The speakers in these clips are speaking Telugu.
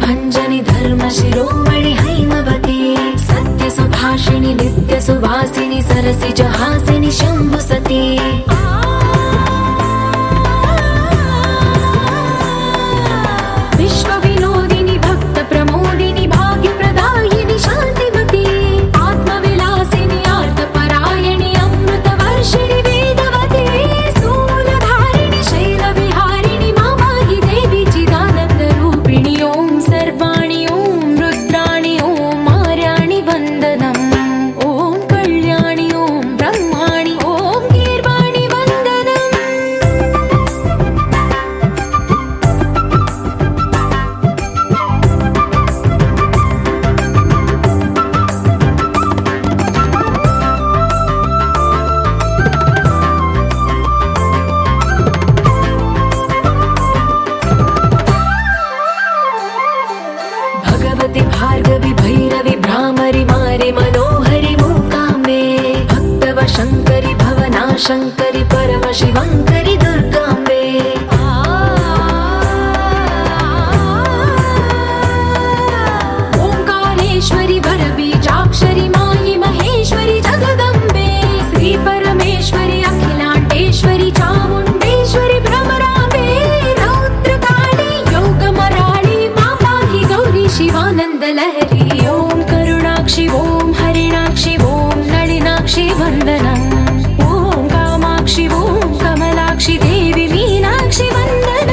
भञ्जनि धर्म शिरोमणि हैमवती सत्य सुभाषिणि नित्य सुवासिनि सरसिज हासिनि शम्भु सती विश्व विनोदिनि भक्त प्रमोदिनि भाग्य प्रदायिनि शान्तिमती आत्मविलासिनि आर्तपरायणि अमृत वर्षिणि वेदवती सूलधारिणि शैलविहारिणि मामाहि देवी चिदानन्द रूपिणि ओम सर्वाणि ओम रुद्राणि ओम आर्याणि वन्दनम् ओम कल्याणि ओम ब्रह्माणि ओम गीर्वाणि वन्दनम् भगवति भार्गवि भैरवि भ्रामरि मारि मनोहरि मूकाम्बे भक्तव शङ्करि भवना शङ्करि परम शिवङ्करि दुर्गाम्बे ओंकारेश्वरि वरबीजाक्षरि मायि महेश्वरि जगदम्बे श्री परमेश्वरि अखिलाण्डेश्वरि चामुण्डेश्वरि भ्रमराम्बे रौद्रकाली योगमराळि मापाहि गौरी शिवानन्द लहरी ओम करुणाक्षि ओम हरिणाक्षि ओम नलिनाक्षि वन्दनम् ओम कामाक्षि ओम कमलाक्षि देवी मीनाक्षि वन्दनम्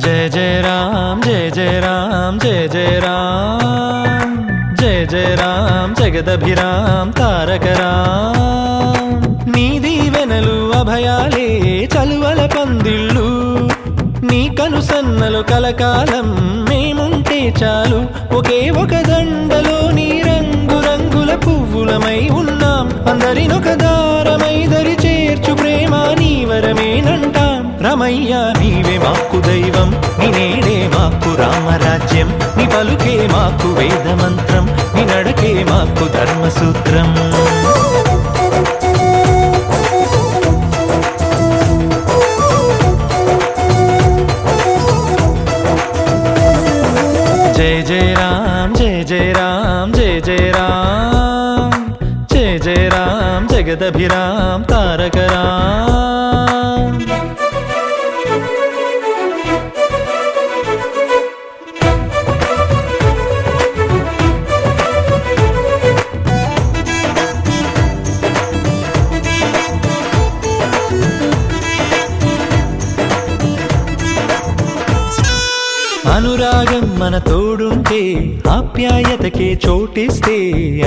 जय जय राम जय जय राम जय जय राम जय जय राम जगदभिराम तारक राम నీ దీవెనలు అభయాలే చలువల పందిళ్ళు నీ కనుసన్నలు కలకాలం మేముంటే చాలు ఒకే ఒక దండలో నీ రంగు రంగుల పువ్వులమై ఉన్నాం అందరినొక దారమై దరి చేర్చు ప్రేమ నీ వరమేనంటాం రమయ్య నీవే మాకు దైవం నీ నేడే మాకు రామరాజ్యం నీ పలుకే మాకు వేదమంత్రం నీ నడక పలుకే మాకు ధర్మసూత్రం. జయ జయ రామ్ జయ జయ రామ్ జయ జయ రామ్ జయ జయ రామ్ జగదభిరామ్ తారక రామ్. అనురాగం మన తోడుంటే ఆప్యాయతకే చోటిస్తే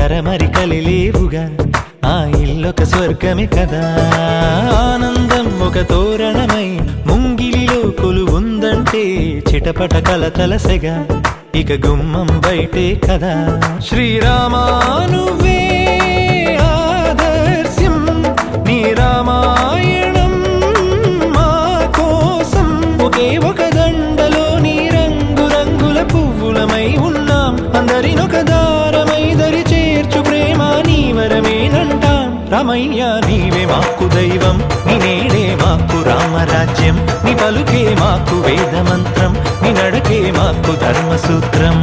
అరమరికలి లేవుగా ఆ ఇల్లొక స్వర్గమే కదా. ఆనందం ఒక తోరణమై ముంగిలిలో కొలువుందంటే చిటపట కలతలసెగా ఇక గుమ్మం బయటే కదా. శ్రీరామా నువ్వే ఆదర్శం నీ రామాయణం మా కోసం. ఒకే ఒక దండలో నీ రంగురంగుల పువ్వులమై ఉన్నాం. అందరినొక దారమై దరి చేర్చు ప్రేమ నీ వరమేనంటాం. రామయ్య నీవే మాకు దైవం నీ నేడే మాకు రామరాజ్యం. నీ పలుకే మాకు వేదమంత్రం నీ నడకే మాకు ధర్మసూత్రం.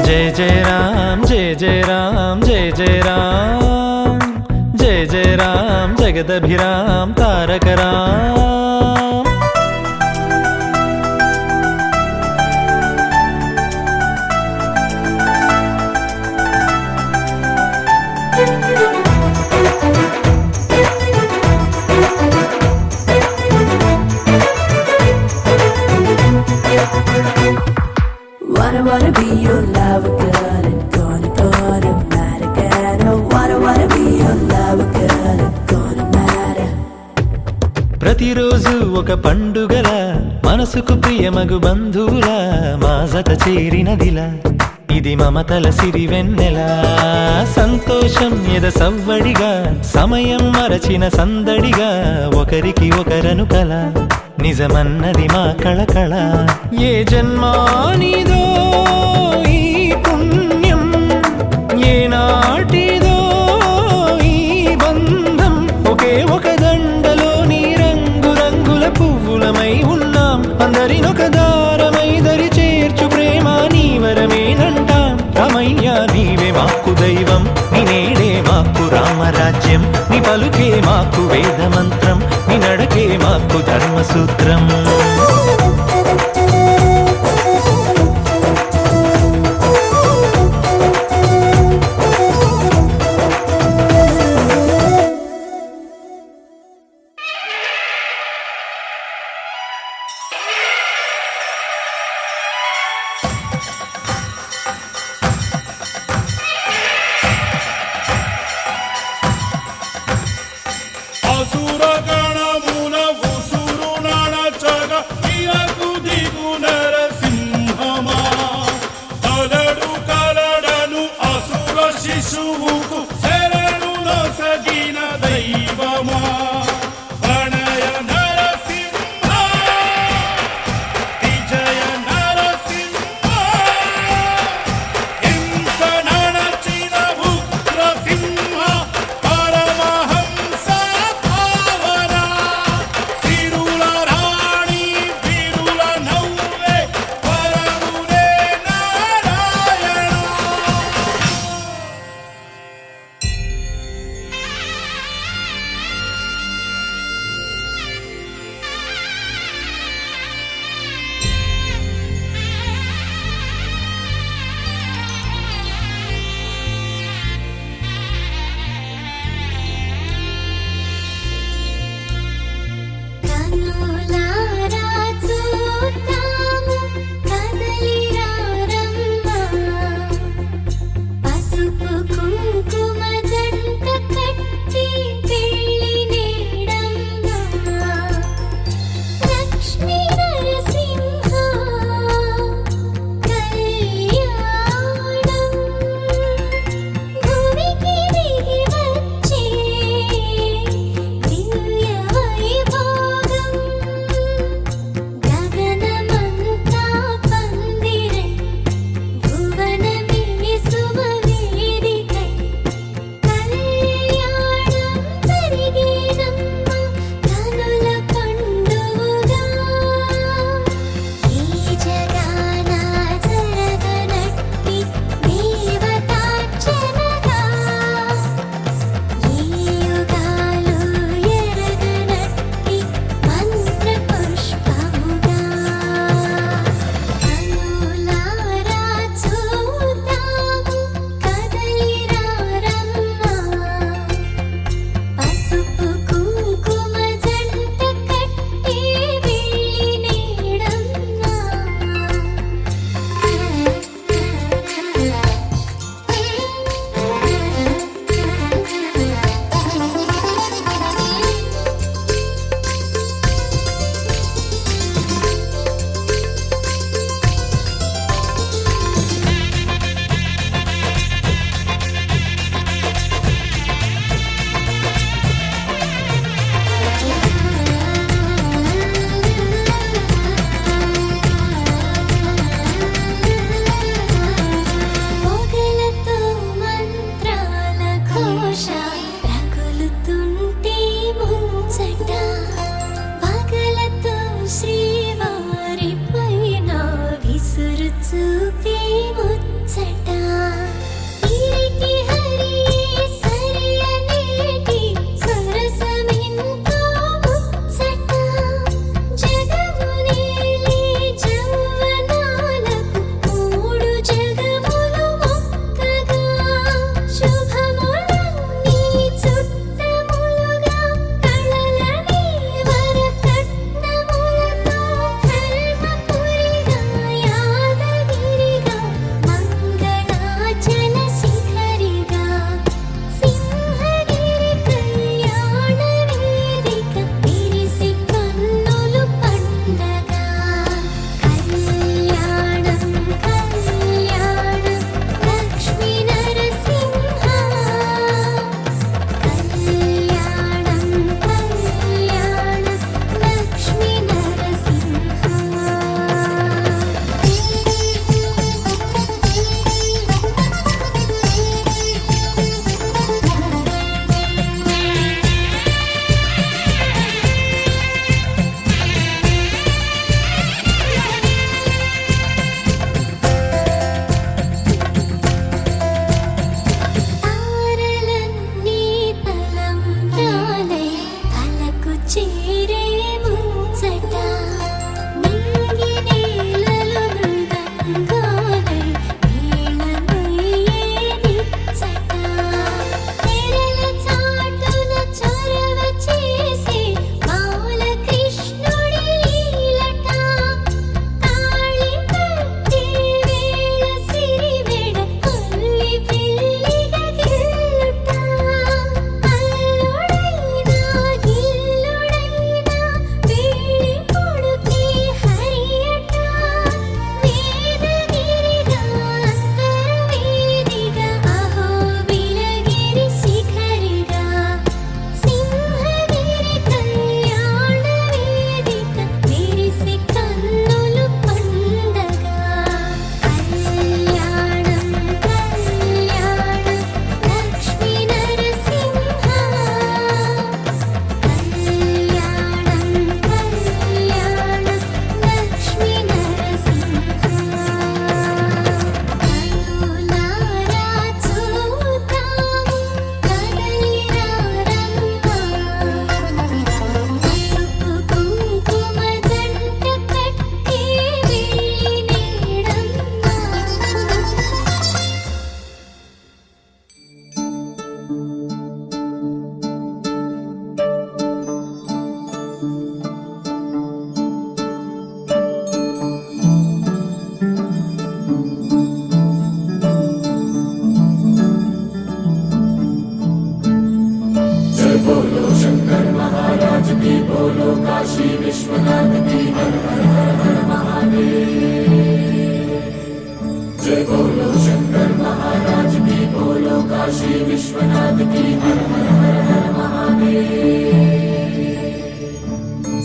జయ జయ రామ్ జయ జయ రామ్ జయ జయ రామ్ జయ జయ రామ్ జగదభిరామ్ తారక Ram. Wanna be your lover, girl, and gonna matter, girl. Oh, wanna be your lover, girl, and gonna matter. ప్రతిరోజు ఒక పండుగల మనసుకు ప్రియమగు బంధువుల మా జత చేరినదిలా ఇది మమతల సిరివెన్నెల. సంతోషం ఎద సవ్వడిగా సమయం మరచిన సందడిగా ఒకరికి ఒకరను కల నిజమన్నది మా కళకళ. ఏ జన్మానిదో ఈ పుణ్యం ఏ నాటిదో ఈ బంధం. ఒకే ఒక దండలో నీ రంగురంగుల పువ్వులమై ఉన్నాం. అందరినొక దారమై దరి చేర్చు ప్రేమ నీ వరమేనంటాం. రామయ్య నీవే మాకు దైవం నీ నేడే మాకు రామరాజ్యం. నీ పలుకే మాకు వేదమంత్రం నీ నడకే మాకు ధర్మసూత్రం. అసుర గణమున ఉసురు నడచగా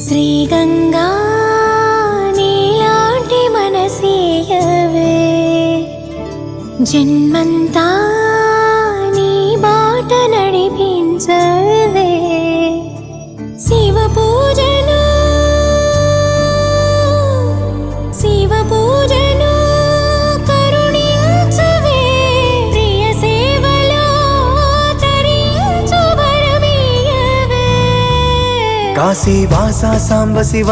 శ్రీ గంగా నీలాంటి మనసేయవే జన్మంతా నీ బాట నడిపించవే శివ పూజను కరుణించవే ప్రియ సేవలో తరించు వరమీయవే కాశీ వాస సాంబ శివ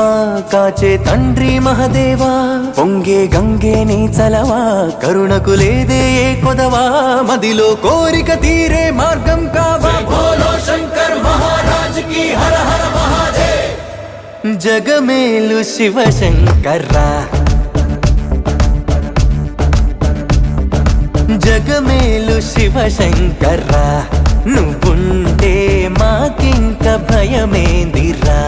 కాచే తండ్రి మహదేవా పొంగే గంగే నీ చలవా కరుణకు లేదే ఏ కొదవా మదిలో కోరిక తీరే మార్గం కావా బోలో శంకర్ మహారాజ్ కి హర హర మహాదేవ్ జగమేలు శివ శంకర్రా జగమేలు శివ శంకర్రా నువ్వుంటే మాకింక భయమేందిరా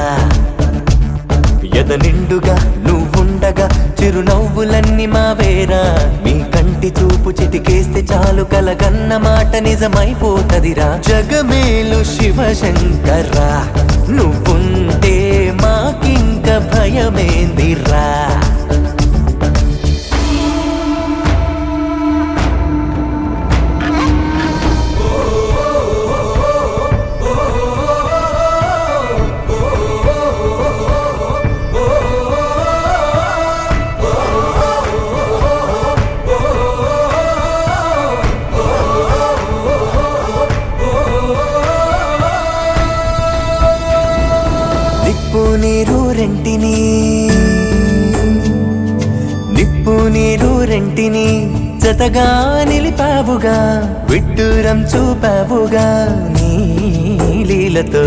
ఎద నిండుగా నువ్వుండగా చిరునవ్వులన్నీ మావేరా నీ కంటి చూపు చిటికేస్తే చాలు కలగన్న మాట నిజమైపోతదిరా జగమేలు శివ శంకర్రా నువ్వుంటే మాకింక భయమేందిరా నిప్పు నీరు రెంటిని జతగా నిలిపావుగా విడ్డూరం చూపావుగా నీ లీలతో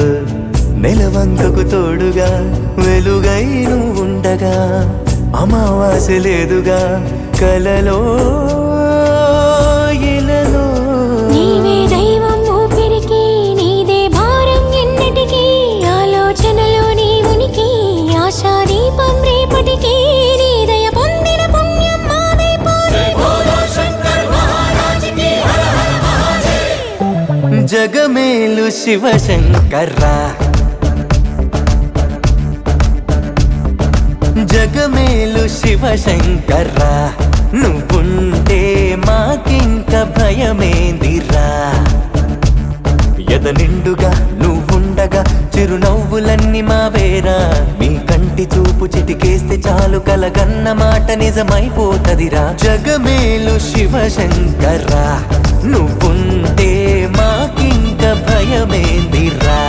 నెలవంకకు తోడుగా వెలుగై నువ్వుండగా అమావాస్య లేదుగా కలలో ఎలలో నీవే దైవం ఊపిరికి నీదే భారం ఎన్నటికీ ఆలోచనలో నీ ఉనికి ఆశా దీపం రేపటికి నీ దయ పొందిన పుణ్యం మాదైపోయి జగమేలు శివ శంకర్రా జగమేలు శివ శంకర్రా నువ్వుంటే మాకింక భయమేందిరా ఎద నిండుగా నువ్వుండగా చిరునవ్వులన్నీ మావేరా నీ కంటి చూపు చిటికేస్తే చాలు కలగన్న మాట నిజమైపోతదిరా జగమేలు శివ శంకర్రా నువ్వుంటే మాకింక భయమేందిరా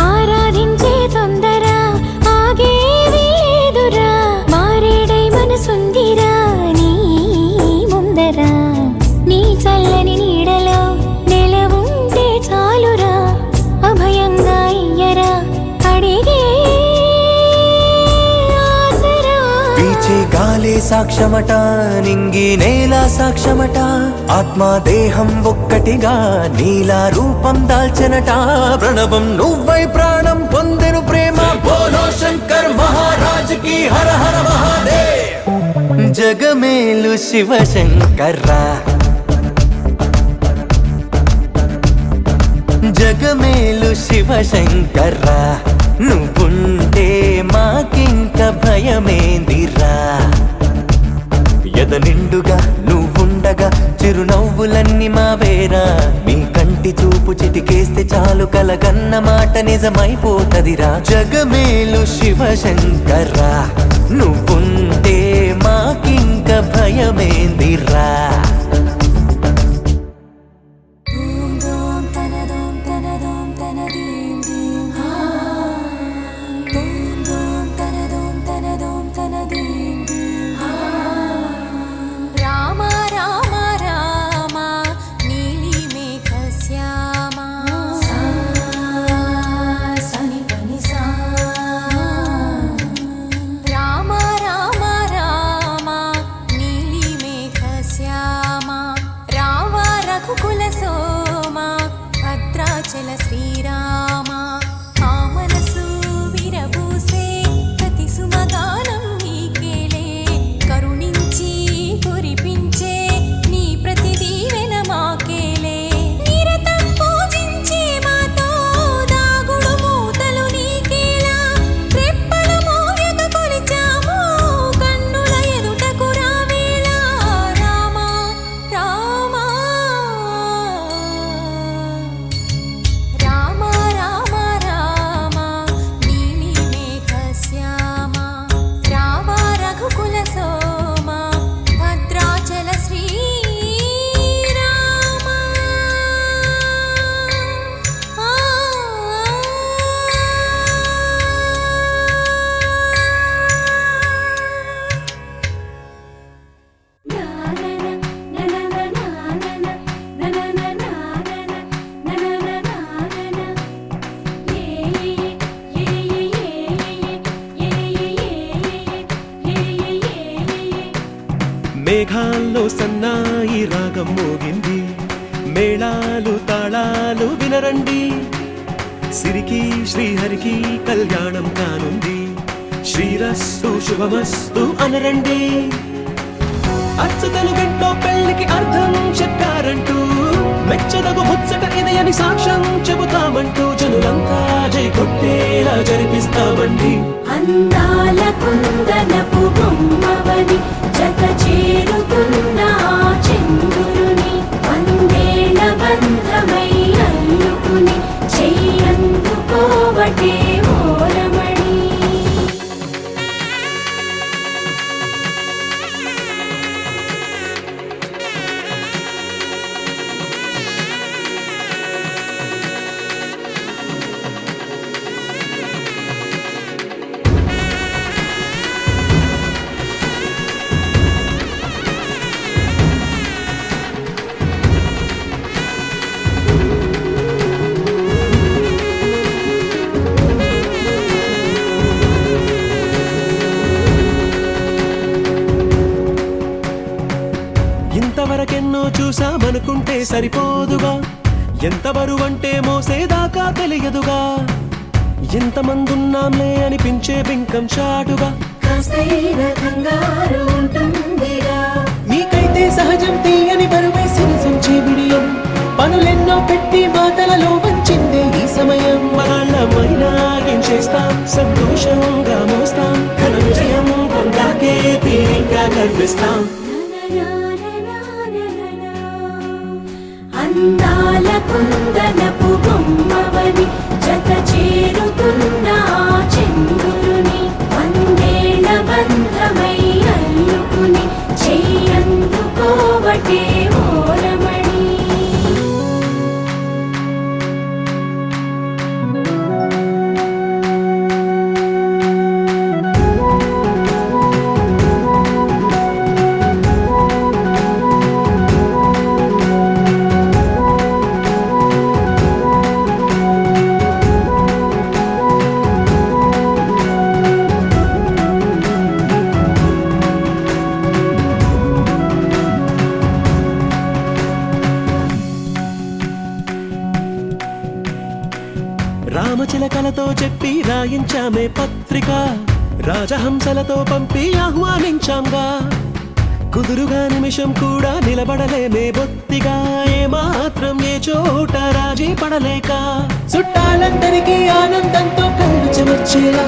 ఆరాధించే తొందర ఆగేవి లేదురా మారేడై మనసుందిరా నీ ముందర నీ చల్లని నీడలో నెలవుంటే చాలురా అభయంగా ఇయ్యరా అడిగే ఆసరా వీచే గాలే సాక్ష్యమట నింగి నేల సాక్ష్యమట ఆత్మ దేహం ఒక్కటిగా నీలా రూపం దాల్చెనట ప్రణవం నువ్వై ప్రాణం పొందెను ప్రేమ జగమేలు శివశంకర్రా జగమేలు శివశంకర్రా నువ్వుంటే మాకింక భయమేందిరా ఎద నిండుగా నువ్వుండగా చిరునవ్వులన్నీ మావేరా నీ కంటి చూపు చిటికేస్తే చాలు కలగన్న మాట నిజమైపోతదిరా జగమేలు శివశంకర్రా నువ్వుంటే మాకింక భయమేందిరా రామ రామ రామ నీలి మేఘ శ్యామ సని పని సా రామ రామ రామ నీలి మేఘ శ్యామ రావ రఘుకుల సోమ భద్రాచల శ్రీరామ ఆ మనసు విరబూసే ప్రతి సుమగానం నీకేలే కరుణించి కురిపించే నీ ప్రతి దీవెన మాకేలే నిరతం పూజించే మాతో దాగుడు మూతలు నీకేలా రెప్పల మోయక కొలిచాము కన్నుల ఎదుటకు రావేలా రామ రామ రామ రామ రామ నీలి మేఘ శ్యామ రావ రఘుకుల సోమ భద్రాచల శ్రీరామ మేఘాల్లో సన్నాయి రాగం మోగింది మేళాలు తాళాలు వినరండి సిరికి శ్రీహరికి కళ్యాణం కానుంది శ్రీరస్తు శుభమస్తు అనరండి అచ్చతలు గంటో పెళ్లికి అర్థం చెప్పారంటూ మెచ్చదగు ముచ్చట ఇది అని సాక్ష్యం చెబుతామంటూ జనులంతా జై కొట్టేలా జరిపిస్తామండి అందాల కుందనపు బొమ్మవని జత చేరుతున్న ఆ చంద్రుని వందేళ్ల బంధమై అల్లుకుని చెయ్యందుకోవటే ఓరమణి ఇంతవరకెన్నో చూసామనుకుంటే సరిపోదుగా ఎంత బరువంటే మోసేదాకా తెలియదుగా ఎంతమందున్నాంలే అనిపించే బింకం చాటుగా కాస్తైన కంగారు ఉంటుందిరా నీకైతే సహజం తీయని బరువై సిరిసంచే బిడియం పనులెన్నో పెట్టి మాటలలో వంచిందే ఈ సమయం వాళ్ళమైనా ఏం చేస్తాం సంతోషంగా మోస్తాం ఘన విజయం పొందాకే తీరిగ్గా కనిపిస్తాం అందాల కుందనపు బొమ్మవని జత చేరుతున్న ఆ చంద్రుని వందేళ్ల బంధమై అల్లుకుని చెయ్యందుకోవటే ఓరమణి రామచిలకలతో చెప్పి రాయించామే పత్రిక రాజహంసలతో పంపి ఆహ్వానించాంగా కుదురుగా నిమిషం కూడా నిలబడలేమే బొత్తిగా ఏమాత్రం ఏ చోట రాజీ పడలేక చుట్టాలందరికీ ఆనందంతో కళ్ళు చెమర్చేలా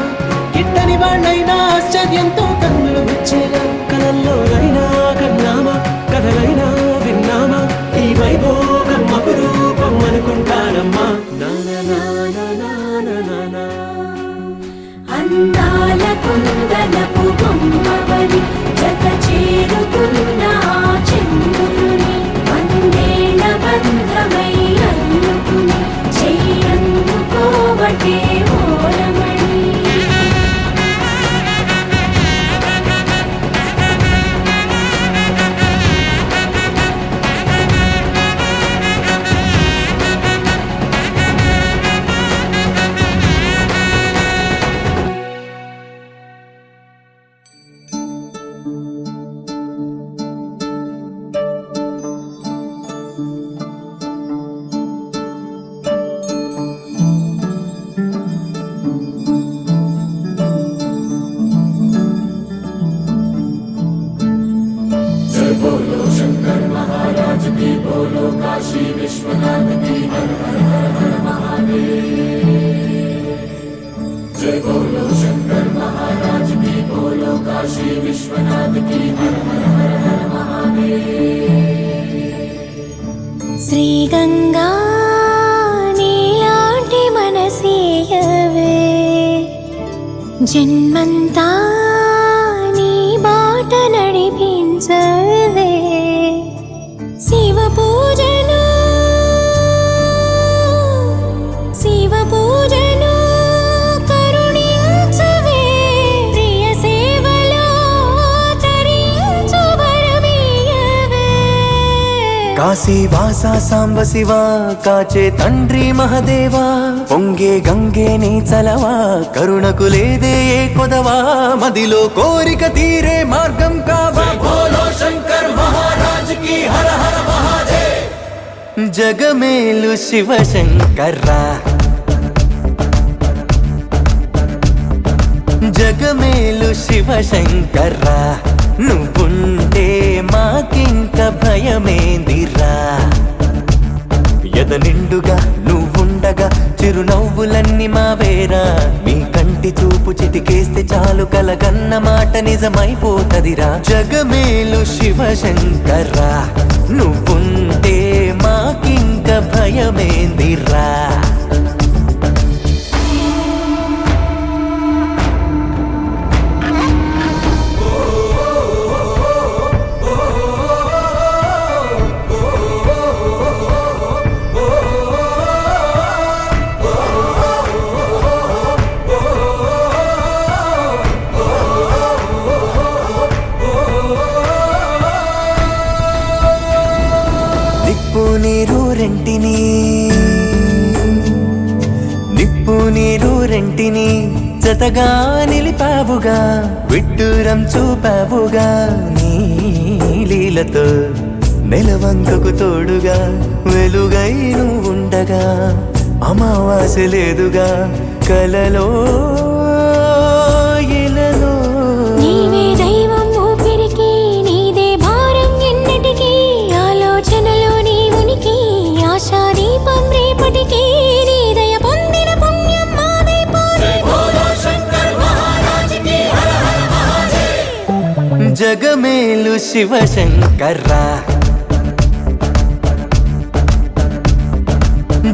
గిట్టని వాళ్ళైనా ఆశ్చర్యంతో కన్నులు వచ్చేలా కలల్లోనైనా కన్నామా కథలైనా విన్నామా ఈ వైభోగం అపురూపం అనుకుంటానమ్మా అందాల కుందనపు బొమ్మవని జత చేరుతున్న ఆ చంద్రుని వందేళ్ల బంధమై అల్లుకుని చెయ్యందుకోవటే ఓరమణి శ్రీ గంగా నీలాంటి మనసేయవే జన్మంతా నీ బాట నడిపించవే శివ పూజను కరుణించవే ప్రియ సేవలో తరించు వరమీయవే కాశీ వాస సాంబ శివ కాచే తండ్రి మహదేవా పొంగే గంగే నీ చలవా కరుణకు లేదే ఏ కొదవా మదిలో కోరిక తీరే మార్గం కావా బోలో శంకర్ మహారాజ్ కి హర హర మహాదేవ్ జగమేలు శివ శంకర్రా జగమేలు శివ శంకర్రా నువ్వుంటే మాకింక భయమేందిరా ఎద నిండుగా నువ్వుండగా చిరునవ్వులన్నీ మావేరా మీ కంటి చూపు చిటికేస్తే చాలు కలగన్న మాట నిజమైపోతదిరా జగమేలు శివ శంకర్రా నువ్వుంటే మాకింక భయమేందిరా నిప్పు నీరు రెంటిని జతగా నిలిపావుగా విడ్డూరం చూపావుగా నీ లీలతో నెలవంకకు తోడుగా వెలుగై నువ్వుండగా అమావాస్య లేదుగా కలలో ఇలలో నీవే దైవం ఊపిరికి నీదే భారం ఎన్నటికీ ఆలోచనలో నీ ఉనికి ఆశా దీపం రేపటికి నీ దయ పొందిన పుణ్యం మాదైపోయి జగమేలు శివ శంకర్రా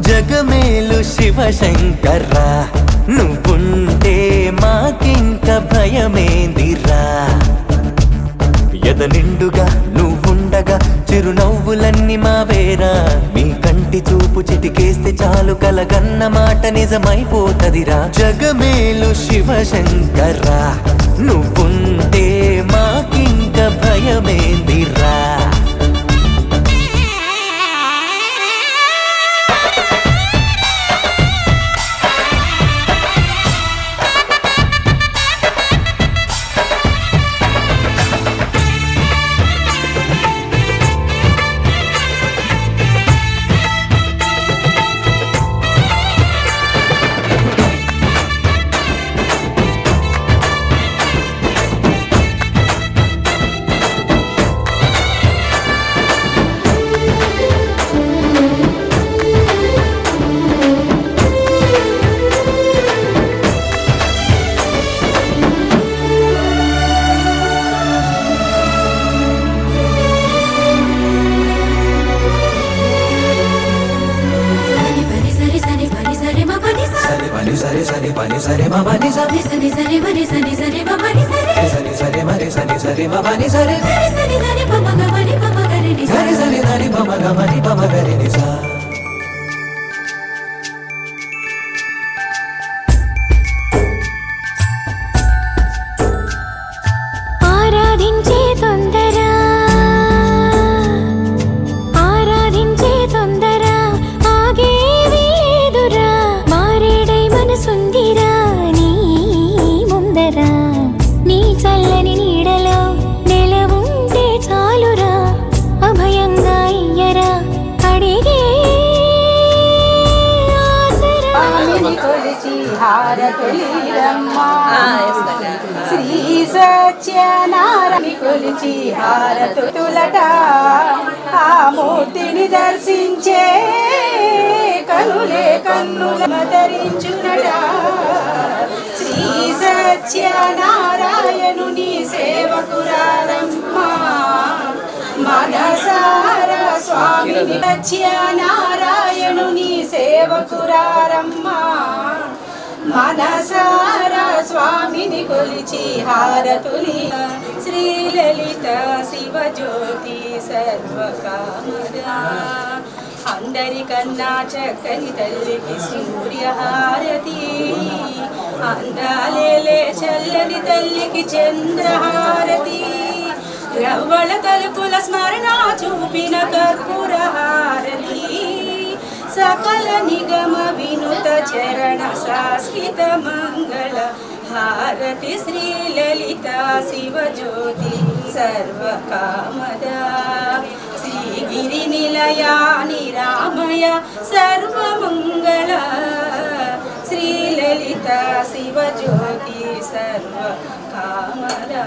జగమేలు శివ శంకర్రా నువ్వుంటే మాకింక భయమేందిరా ఎద నిండుగా నువ్వుండగా చిరునవ్వులన్నీ మావేరా మీ కంటి చూపు చిటికేస్తే చాలు కలగన్న మాట నిజమైపోతదిరా జగమేలు శివ శంకర్రా నువ్వుంటే మాకింక భయమేందిరా పని సరి మని సరి సరి సరి మరి సరి సరి మని సరి సరి సరి మరి సరి మని సరి సరి సరి దని పమగ మని పమగరి ని సరి సరి దని పమగరి నిసా ఆరాధించే తొందర ఆరాధించే తొందర ఆగేవి లేదురా మారేడై మనసుందిరా నీ ముందర నీ చల్లని నీడలో నెలవుంటే చాలురా అభయంగా ఇయ్యరా అడిగే ఆసరా కొలిచి హారతులిరమ్మా శ్రీ సత్యనారాయణ కొలిచి హారతులట ఆ మూర్తిని దర్శించే కనులే కన్నుల ధరించునట శ్రీ సత్యనారాయణుని సేవకురారమ్మా మనసార స్వామిని సత్యనారాయణుని సేవకురారమ్మా మనసార స్వామిని కొలిచి హారతులి శ్రీలలిత శివజ్యోతి సర్వకామదా అందరికన్నా చక్కని తల్లికి సూర్యహారతి అందాలేలే చల్లని తల్లికి చంద్రహారతి రవ్వళ తలుపుల స్మరణ చూపిన కర్పూర హారతి సకల నిగమ వినుత చరణ శాశ్వత మంగళ హారతి శ్రీలలిత శివజ్యోతి సర్వకామదా శ్రీగిరి నిలయా నిరామయ సర్వమంగళ శ్రీలలిత శివజ్యోతి సర్వకామదా